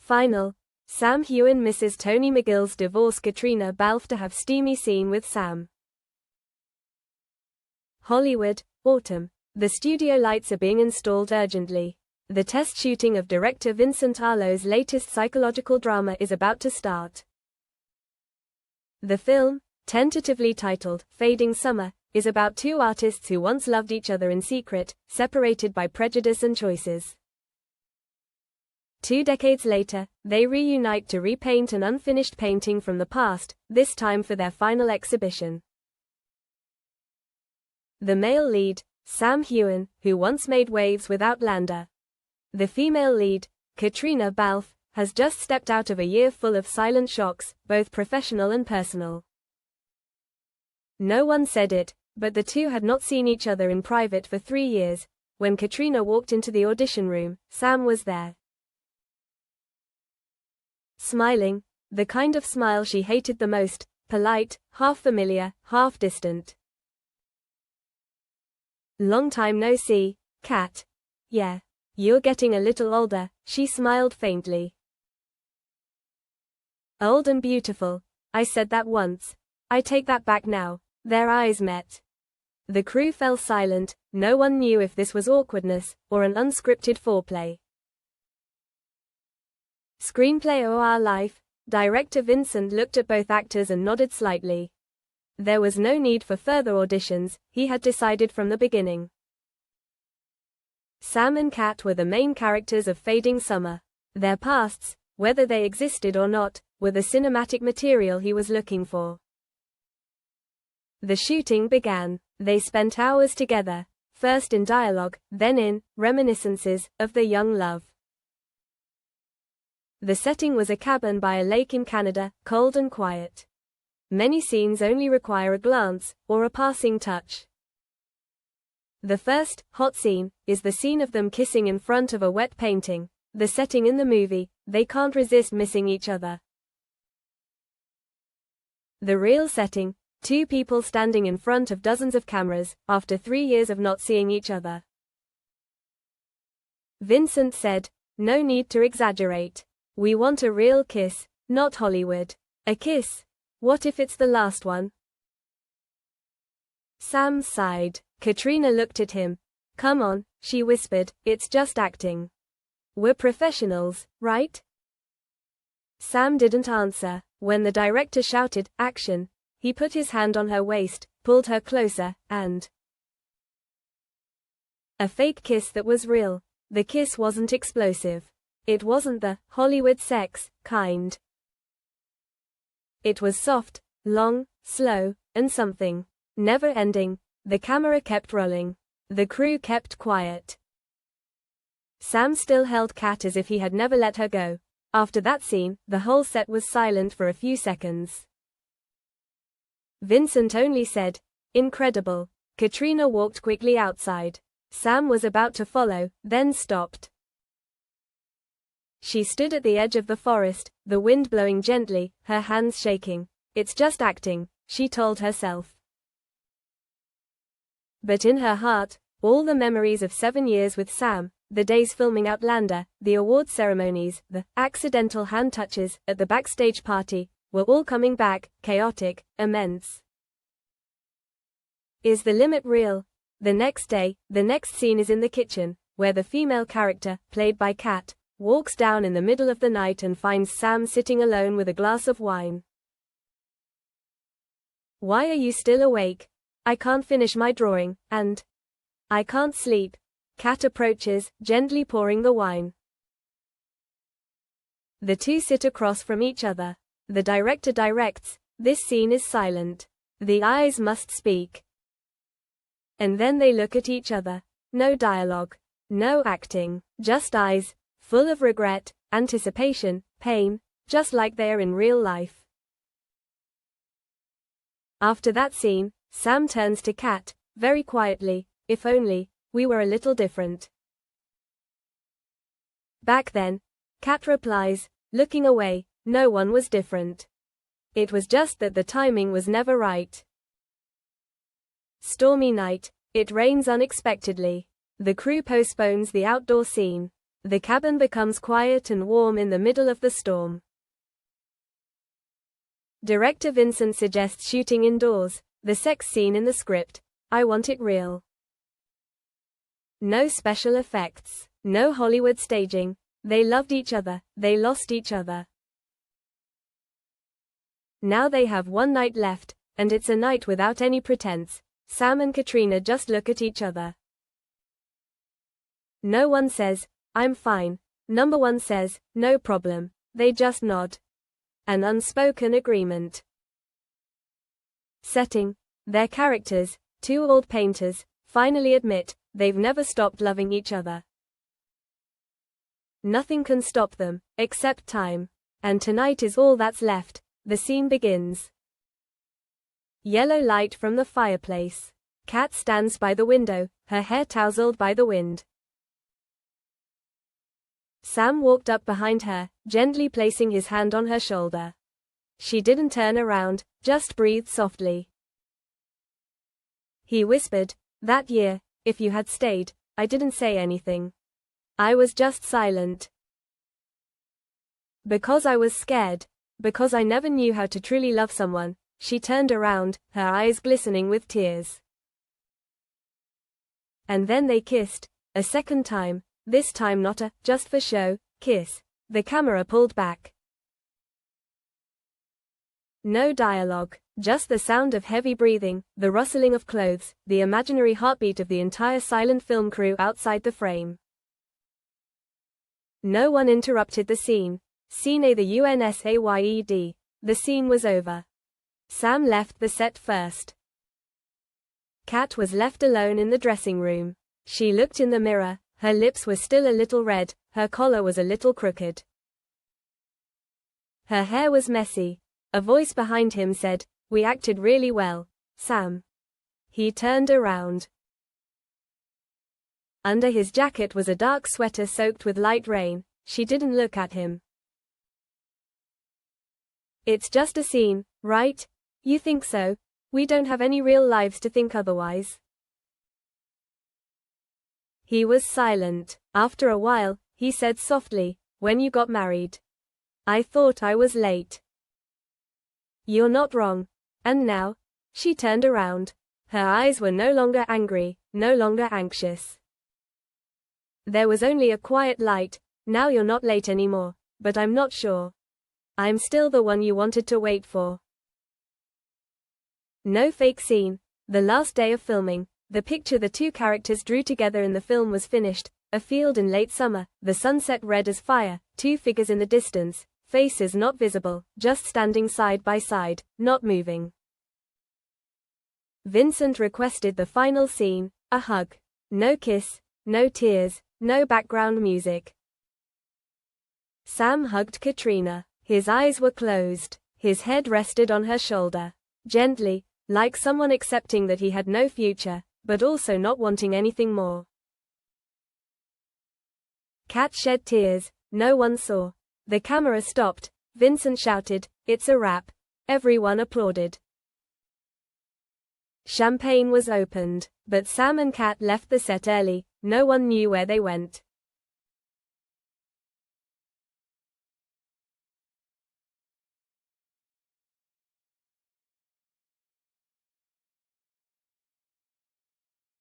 Final. Sam Heughan misses Tony McGill'S divorce. Caitriona Balfe to have steamy scene with Sam. Hollywood, autumn. The studio lights are being installed urgently. The test shooting of director Vincent Arlo's latest psychological drama is about to start. The film, tentatively titled Fading Summer, is about two artists who once loved each other in secret, separated by prejudice and choices. 2 decades later, they reunite to repaint an unfinished painting from the past, this time for their final exhibition. The male lead, Sam Heughan, who once made waves with Outlander. The female lead, Caitriona Balfe, has just stepped out of a year full of silent shocks, both professional and personal. No one said it, but the two had not seen each other in private for 3 years. When Caitriona walked into the audition room, Sam was there. Smiling, the kind of smile she hated the most, polite, half familiar, half distant. Long time no see, Cat. Yeah. You're getting a little older, she smiled faintly. Old and beautiful. I said that once. I take that back now. Their eyes met. The crew fell silent. No one knew if this was awkwardness, or an unscripted foreplay. Screenplay or our life? Director Vincent looked at both actors and nodded slightly. There was no need for further auditions, he had decided from the beginning. Sam and Cat were the main characters of Fading Summer. Their pasts, whether they existed or not, were the cinematic material he was looking for. The shooting began. They spent hours together, first in dialogue, then in reminiscences of the young love. The setting was a cabin by a lake in Canada, cold and quiet. Many scenes only require a glance, or a passing touch. The first, hot scene, is the scene of them kissing in front of a wet painting. The setting in the movie, they can't resist missing each other. The real setting, 2 people standing in front of dozens of cameras, after 3 years of not seeing each other. Vincent said, "No need to exaggerate. We want a real kiss, not Hollywood. A kiss? What if it's the last one?" Sam sighed. Caitriona looked at him. "Come on," she whispered, "it's just acting. We're professionals, right?" Sam didn't answer. When the director shouted, "Action," he put his hand on her waist, pulled her closer, and a fake kiss that was real. The kiss wasn't explosive. It wasn't the Hollywood sex kind. It was soft, long, slow, and something never ending. The camera kept rolling. The crew kept quiet. Sam still held Cat as if he had never let her go. After that scene, the whole set was silent for a few seconds. Vincent only said, "Incredible." Caitriona walked quickly outside. Sam was about to follow, then stopped. She stood at the edge of the forest, the wind blowing gently, her hands shaking. "It's just acting," she told herself. But in her heart, all the memories of 7 years with Sam, the days filming Outlander, the award ceremonies, the accidental hand touches at the backstage party, were all coming back, chaotic, immense. Is the limit real? The next day, the next scene is in the kitchen, where the female character, played by Cat, walks down in the middle of the night and finds Sam sitting alone with a glass of wine. "Why are you still awake?" "I can't finish my drawing, and I can't sleep." Cat approaches, gently pouring the wine. The two sit across from each other. The director directs. This scene is silent. The eyes must speak. And then they look at each other. No dialogue. No acting. Just eyes, full of regret, anticipation, pain, just like they are in real life. After that scene, Sam turns to Cat, very quietly, "If only we were a little different." Back then, Cat replies, looking away, "No one was different. It was just that the timing was never right." Stormy night. It rains unexpectedly. The crew postpones the outdoor scene. The cabin becomes quiet and warm in the middle of the storm. Director Vincent suggests shooting indoors. The sex scene in the script. I want it real. No special effects. No Hollywood staging. They loved each other. They lost each other. Now they have one night left, and it's a night without any pretense. Sam and Caitriona just look at each other. No one says, I'm fine. Number one says, no problem. They just nod. An unspoken agreement. Setting. Their characters, two old painters, finally admit they've never stopped loving each other. Nothing can stop them, except time. And tonight is all that's left. The scene begins. Yellow light from the fireplace. Kat stands by the window, her hair tousled by the wind. Sam walked up behind her, gently placing his hand on her shoulder. She didn't turn around, just breathed softly. He whispered, that year, if you had stayed, I didn't say anything. I was just silent. Because I was scared. Because I never knew how to truly love someone. She turned around, her eyes glistening with tears. And then they kissed, a second time, this time not a, just for show, kiss. The camera pulled back. No dialogue, just the sound of heavy breathing, the rustling of clothes, the imaginary heartbeat of the entire silent film crew outside the frame. No one interrupted the scene. Scene A. The UNSAYED. The scene was over. Sam left the set first. Kat was left alone in the dressing room. She looked in the mirror, her lips were still a little red, her collar was a little crooked. Her hair was messy. A voice behind him said, we acted really well, Sam. He turned around. Under his jacket was a dark sweater soaked with light rain. She didn't look at him. It's just a scene, right? You think so? We don't have any real lives to think otherwise. He was silent. After a while, he said softly, when you got married. I thought I was late. You're not wrong. And now? She turned around. Her eyes were no longer angry, no longer anxious. There was only a quiet light. Now you're not late anymore, but I'm not sure. I'm still the one you wanted to wait for. No fake scene. The last day of filming, the picture the two characters drew together in the film was finished. A field in late summer, the sunset red as fire, two figures in the distance, faces not visible, just standing side by side, not moving. Vincent requested the final scene, a hug. No kiss, no tears, no background music. Sam hugged Caitriona. His eyes were closed. His head rested on her shoulder. Gently, like someone accepting that he had no future, but also not wanting anything more. Kat shed tears. No one saw. The camera stopped. Vincent shouted, it's a wrap. Everyone applauded. Champagne was opened, but Sam and Kat left the set early. No one knew where they went.